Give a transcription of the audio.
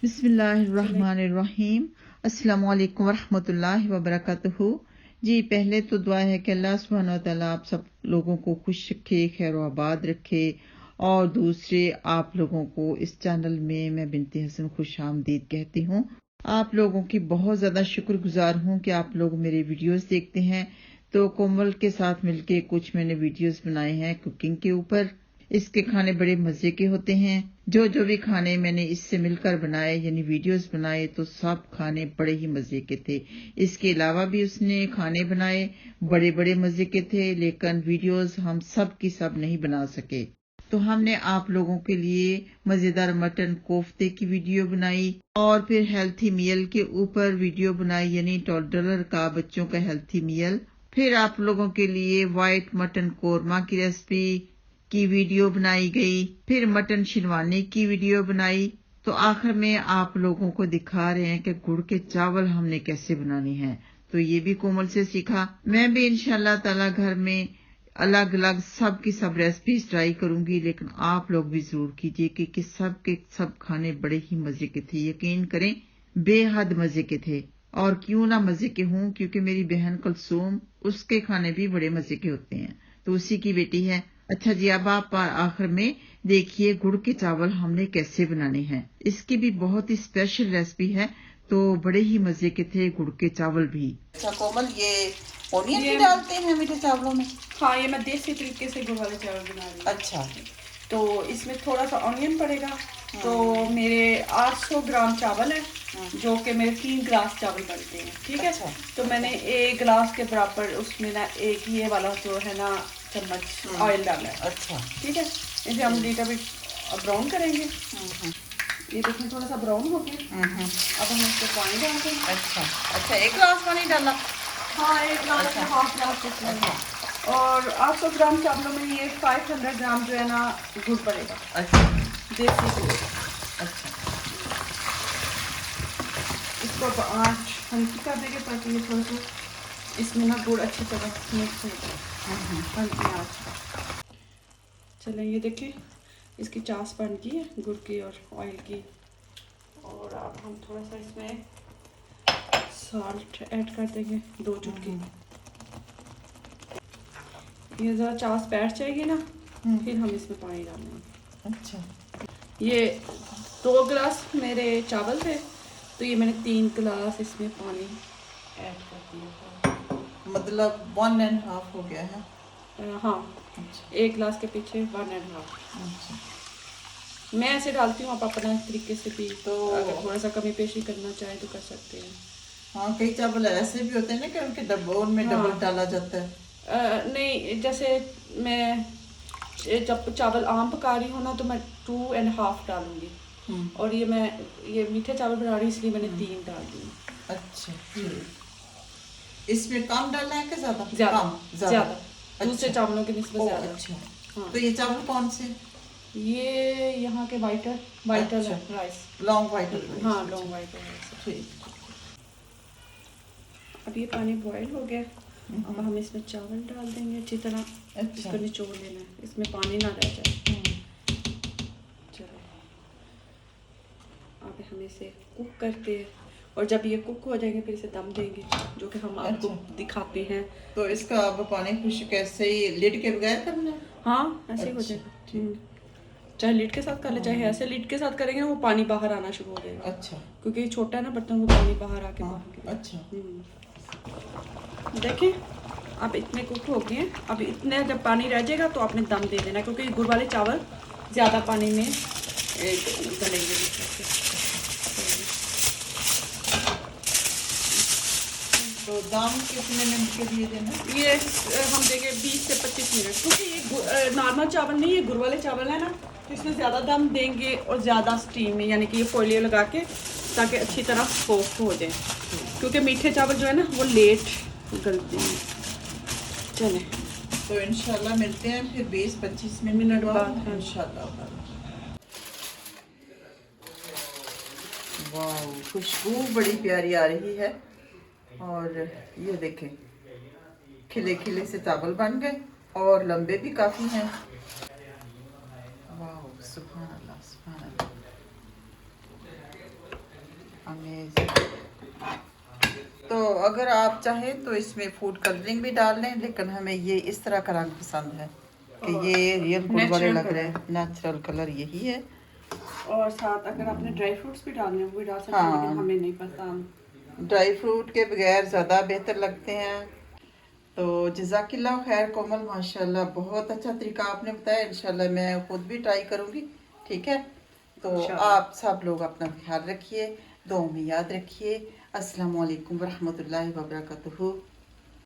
बिस्मिल्लाहिर्रहमानिर्रहीम। अस्सलामुअलैकुम वरहमतुल्लाहि वबरकातुहू। जी, पहले तो दुआ है कि अल्लाह सुब्हानहू व तआला आप सब लोगों को खुश रखे, खैर आबाद रखे। और दूसरे, आप लोगों को इस चैनल में मैं बिनती हसन खुश आमदीद कहती हूँ। आप लोगों की बहुत ज़्यादा शुक्रगुजार हूँ कि आप लोग मेरे वीडियोस देखते हैं। तो कोमल के साथ मिलके कुछ मैंने वीडियोस बनाए हैं कुकिंग के ऊपर। इसके खाने बड़े मजे के होते हैं। जो भी खाने मैंने इससे मिलकर बनाए यानी वीडियोस बनाए तो सब खाने बड़े ही मजे के थे। इसके अलावा भी उसने खाने बनाए बड़े बड़े मजे के थे, लेकिन वीडियोस हम सब की सब नहीं बना सके। तो हमने आप लोगों के लिए मजेदार मटन कोफ्ते की वीडियो बनाई और फिर हेल्थी मील के ऊपर वीडियो बनाई यानी टॉडलर का बच्चों का हेल्थी मील। फिर आप लोगों के लिए व्हाइट मटन कोरमा की रेसिपी की वीडियो बनाई गई। फिर मटन शिनवानी की वीडियो बनाई। तो आखिर में आप लोगों को दिखा रहे हैं कि गुड़ के चावल हमने कैसे बनाने हैं। तो ये भी कोमल से सीखा। मैं भी इंशाल्लाह ताला घर में अलग अलग सब की सब रेसिपीज ट्राई करूंगी, लेकिन आप लोग भी जरूर कीजिए कि सब के सब खाने बड़े ही मजे के थे। यकीन करें, बेहद मजे के थे। और क्यों ना मजे के हों, क्योंकि मेरी बहन कुलसूम उसके खाने भी बड़े मजे के होते हैं, तो उसी की बेटी है। अच्छा जी, अब आप आखिर में देखिए गुड़ के चावल हमने कैसे बनाने हैं। इसकी भी बहुत ही स्पेशल रेसिपी है, तो बड़े ही मजे के थे गुड़ के चावल भी। अच्छा कोमल, ये ओनियन भी डालते हैं मीठे चावलों में? हाँ, ये मैं देसी तरीके से गुड़ वाले चावल बना रही हूँ। अच्छा, तो इसमें थोड़ा सा ऑनियन पड़ेगा। तो मेरे 800 ग्राम चावल है, जो कि मेरे 3 गिलास चावल बनते हैं। ठीक है। अच्छा, तो मैंने 1 गिलास के बराबर उसमें ना एक ये वाला जो है ना चम्मच ऑयल डाला है। अच्छा, ठीक है। इसे हम लीटर भी ब्राउन करेंगे। ये देखिए थोड़ा सा ब्राउन हो गया। अब हम इसमें पानी डालते हैं। अच्छा, अच्छा, 1 गिलास पानी डाला? हाँ, 1 गिलास अच्छा, हाफ गिलास इसमें। और 800 ग्राम चावलों में ये 500 ग्राम जो है ना गुड़ पड़ेगा। अच्छा, देसी गुड़। अच्छा, इसको अब आँच हल्की कर देंगे ताकि ये थोड़ा सा इसमें ना गुड़ अच्छी तरह मिक्स हो जाए। हल्की आँच। चलें, ये देखिए इसकी चास बन गई है गुड़ की और ऑयल की। और अब हम थोड़ा सा इसमें सॉल्ट ऐड कर देंगे, 2 चुटकी। ये ज़रा चास बैठ जाएगी ना, फिर हम इसमें पानी डालेंगे। अच्छा, ये 2 गिलास मेरे चावल थे, तो ये मैंने 3 गिलास इसमें पानी ऐड कर दिया। मतलब 1.5 हो गया है। हाँ, अच्छा, 1 गिलास के पीछे 1.5। अच्छा, मैं ऐसे डालती हूँ, आप अपना तरीके से भी तो अगर थोड़ा सा कमी पेशी करना चाहे तो कर सकते हैं। हाँ, कई चावल ऐसे भी होते हैं ना कि उनके डब्बों में हाँ। डबल डाला जाता है। नहीं, जैसे मैं जब चावल आम पका रही हूँ ना तो मैं 2.5 डालूंगी। और ये मीठे चावल बना रही हूँ इसलिए मैंने 3 डाल दी। अच्छा, इसमें कम डालना है कि ज्यादा? ज़्यादा कम, ज़्यादा। अच्छा, दूसरे चावलों की निस्बत ज़्यादा। अच्छा। हाँ, तो ये चावल कौन से? ये यहाँ के वाइटल अच्छा, राइस। Long white rice. हाँ, लॉन्ग वाइटल राइस। ठीक। अब ये पानी बॉयल हो गया। अब हम इसमें चावल डाल देंगे अच्छी तरह। अच्छा, इसको निचोड़ लेना है, इसमें पानी ना रह जाए। चलो, अब हम इसे कुक करते हैं और जब ये कुक हो जाएंगे फिर इसे दम देंगे, जो कि हम आपको दिखाते हैं। तो इसका अब पानी खुश कैसे ही लिड के बगैर करना है? हाँ, ऐसे ही हो जाएगा। चाहे लिड के साथ कर ले, चाहे ऐसे लिड के साथ करेंगे वो पानी बाहर आना शुरू हो जाएगा। अच्छा, क्योंकि छोटा है ना बर्तन, वो पानी बाहर आके बाहर। अच्छा, देखिए अब इतने कुक हो गए हैं। अब इतने जब पानी रह जाएगा तो आपने दम दे देना, क्योंकि गुड़ वाले चावल ज़्यादा पानी में गलेंगे। तो दाम कितने मिनट के लिए देना? ये हम देंगे 20 से 25 मिनट, क्योंकि ये नॉर्मल चावल नहीं, ये गुड़ वाले चावल है ना, तो इसमें ज़्यादा दम देंगे और ज़्यादा स्टीम में, यानी कि ये फोलियो लगा के ताकि अच्छी तरह सोख हो जाए। क्योंकि मीठे चावल जो है ना वो लेट गलते हैं। चलें, तो इंशाल्लाह मिलते हैं फिर 20-25 मिनट बाद इंशाल्लाह। वाह, खुशबू बड़ी प्यारी आ रही है। और ये देखें, खिले खिले से चावल बन गए और लंबे भी काफी हैं। वाह, सुभान अल्लाह, सुभान अल्लाह। अमेजिंग। तो अगर आप चाहें तो इसमें फूड कलरिंग भी डाल लें, लेकिन हमें ये इस तरह का रंग पसंद है कि ये रियल गुलगुले लग रहे हैं, नेचुरल कलर यही है। और साथ अगर आपने ड्राई फ्रूट्स भी डालने हैं वो भी डाल सकते हैं, हाँ, लेकिन हमें नहीं पसंद। ड्राई फ्रूट के बगैर ज़्यादा बेहतर लगते हैं। तो जज़ाकिल्लाह खैर कोमल, माशाल्लाह बहुत अच्छा तरीका आपने बताया। इंशाल्लाह मैं खुद भी ट्राई करूँगी। ठीक है, तो आप सब लोग अपना ख्याल रखिए, दुआ में याद रखिए। अस्सलाम वालेकुम वरहमतुल्लाहि वबरकातुहू।